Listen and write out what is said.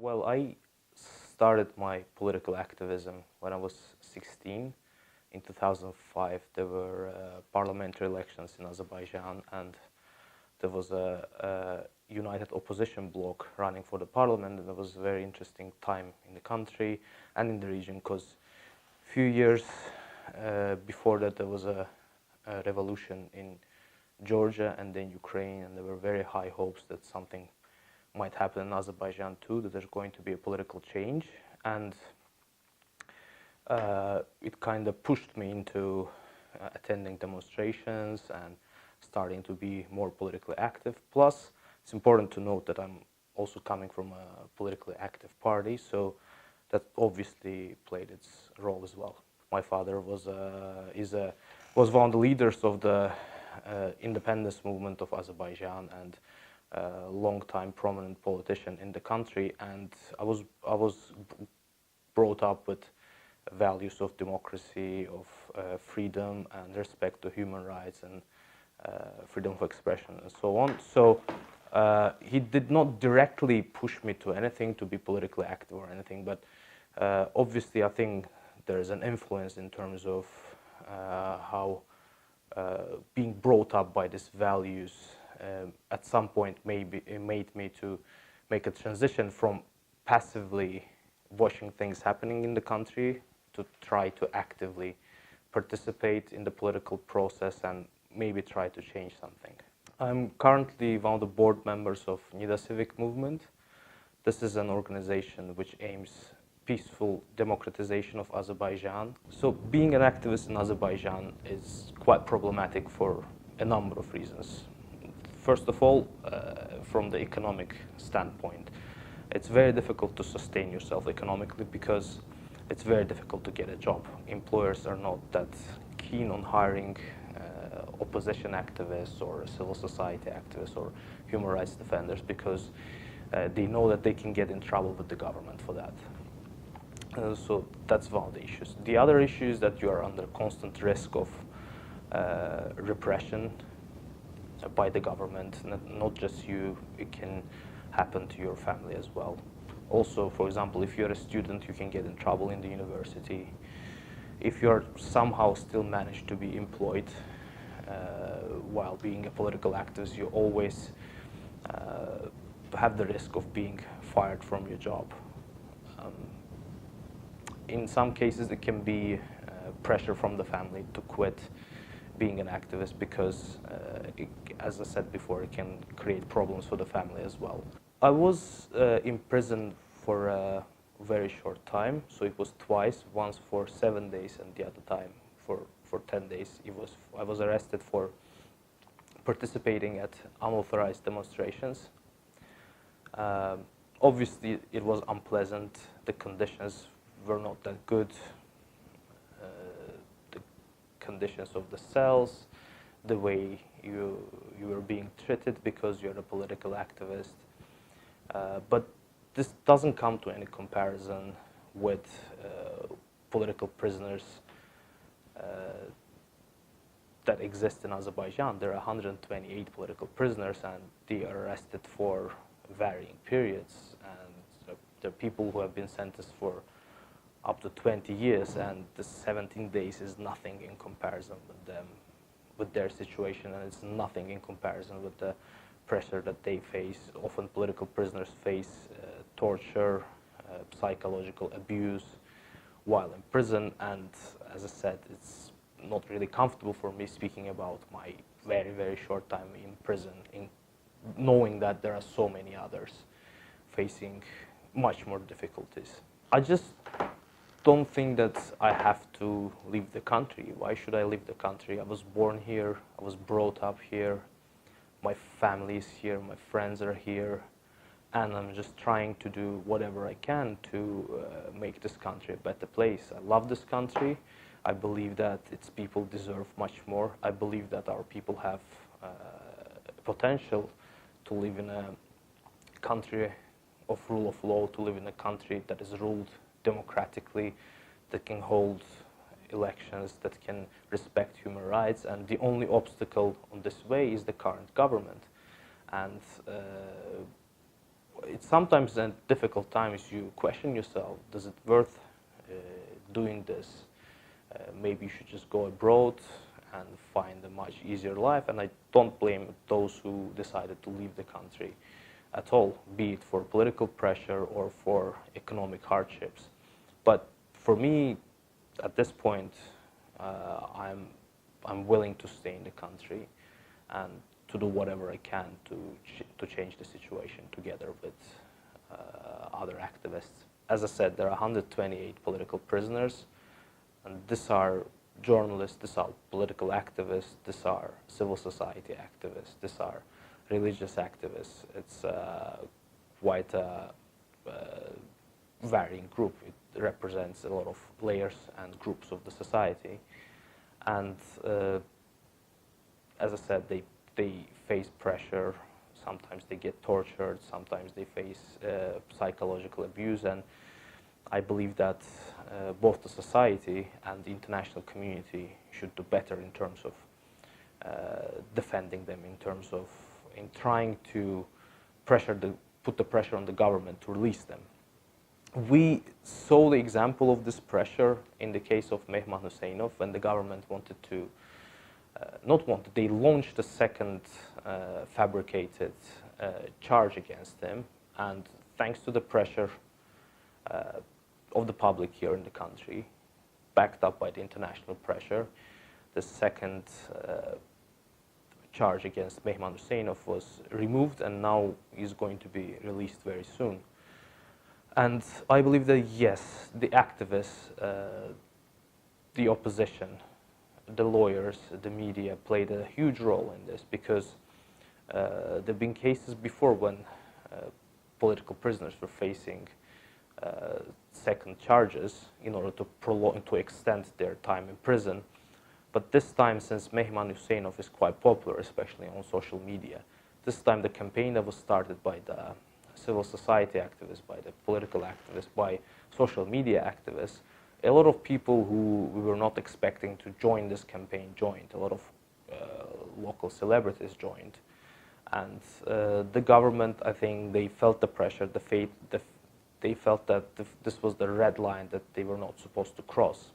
Well, I started my political activism when I was 16. In 2005, there were parliamentary elections in Azerbaijan, and there was a united opposition bloc running for the parliament, and it was a very interesting time in the country and in the region, because a few years before that there was a revolution in Georgia and then Ukraine, and there were very high hopes that something might happen in Azerbaijan too, that there's going to be a political change, and it kind of pushed me into attending demonstrations and starting to be more politically active. Plus, it's important to note that I'm also coming from a politically active party, so that obviously played its role as well. My father was one of the leaders of the independence movement of Azerbaijan and a long-time prominent politician in the country, and I was brought up with values of democracy, of freedom and respect to human rights and freedom of expression and so on. So he did not directly push me to anything, to be politically active or anything, but obviously I think there is an influence in terms of how being brought up by these values at some point maybe it made me to make a transition from passively watching things happening in the country to try to actively participate in the political process and maybe try to change something. I'm currently one of the board members of Nida Civic Movement. This is an organization which aims peaceful democratization of Azerbaijan. So being an activist in Azerbaijan is quite problematic for a number of reasons. First of all, from the economic standpoint, it's very difficult to sustain yourself economically because it's very difficult to get a job. Employers are not that keen on hiring opposition activists or civil society activists or human rights defenders because they know that they can get in trouble with the government for that. So that's one of the issues. The other issue is that you are under constant risk of repression by the government, not just you, it can happen to your family as well. Also, for example, if you're a student, you can get in trouble in the university. If you're somehow still managed to be employed while being a political activist, you always have the risk of being fired from your job. In some cases, it can be pressure from the family to quit being an activist because, as I said before, it can create problems for the family as well. I was in prison for a very short time, so it was twice, once for 7 days and the other time for 10 days. I was arrested for participating at unauthorized demonstrations. Obviously, it was unpleasant. The conditions were not that good. The conditions of the cells, the way you were being treated because you're a political activist. But this doesn't come to any comparison with political prisoners that exist in Azerbaijan. There are 128 political prisoners, and they are arrested for varying periods. And there are people who have been sentenced for up to 20 years, and the 17 days is nothing in comparison with them, with their situation, and it's nothing in comparison with the pressure that they face. Often political prisoners face torture, psychological abuse while in prison, and as I said, it's not really comfortable for me speaking about my very, very short time in prison, in knowing that there are so many others facing much more difficulties. I just don't think that I have to leave the country. Why should I leave the country? I was born here, I was brought up here, my family is here, my friends are here, and I'm just trying to do whatever I can to make this country a better place. I love this country. I believe that its people deserve much more. I believe that our people have potential to live in a country of rule of law, to live in a country that is ruled democratically, that can hold elections, that can respect human rights, and the only obstacle on this way is the current government. And it's sometimes in difficult times you question yourself, does it worth doing this? Maybe you should just go abroad and find a much easier life. And I don't blame those who decided to leave the country at all, be it for political pressure or for economic hardships. But for me, at this point, I'm willing to stay in the country and to do whatever I can to change the situation together with other activists. As I said, there are 128 political prisoners, and these are journalists, these are political activists, these are civil society activists, these are religious activists. It's quite a varying group. It represents a lot of layers and groups of the society. And as I said, they face pressure, sometimes they get tortured, sometimes they face psychological abuse, and I believe that both the society and the international community should do better in terms of defending them, in terms of trying to put the pressure on the government to release them. We saw the example of this pressure in the case of Mehman Huseynov when the government wanted to they launched a second fabricated charge against him, and thanks to the pressure of the public here in the country, backed up by the international pressure, the second charge against Mehman Huseynov was removed, and now is going to be released very soon. And I believe that yes, the activists, the opposition, the lawyers, the media played a huge role in this, because there have been cases before when political prisoners were facing second charges in order to extend their time in prison. But this time, since Mehman Huseynov is quite popular, especially on social media, this time the campaign that was started by the civil society activists, by the political activists, by social media activists, a lot of people who we were not expecting to join this campaign joined. A lot of local celebrities joined. And the government, I think, they felt the pressure, they felt that this was the red line that they were not supposed to cross.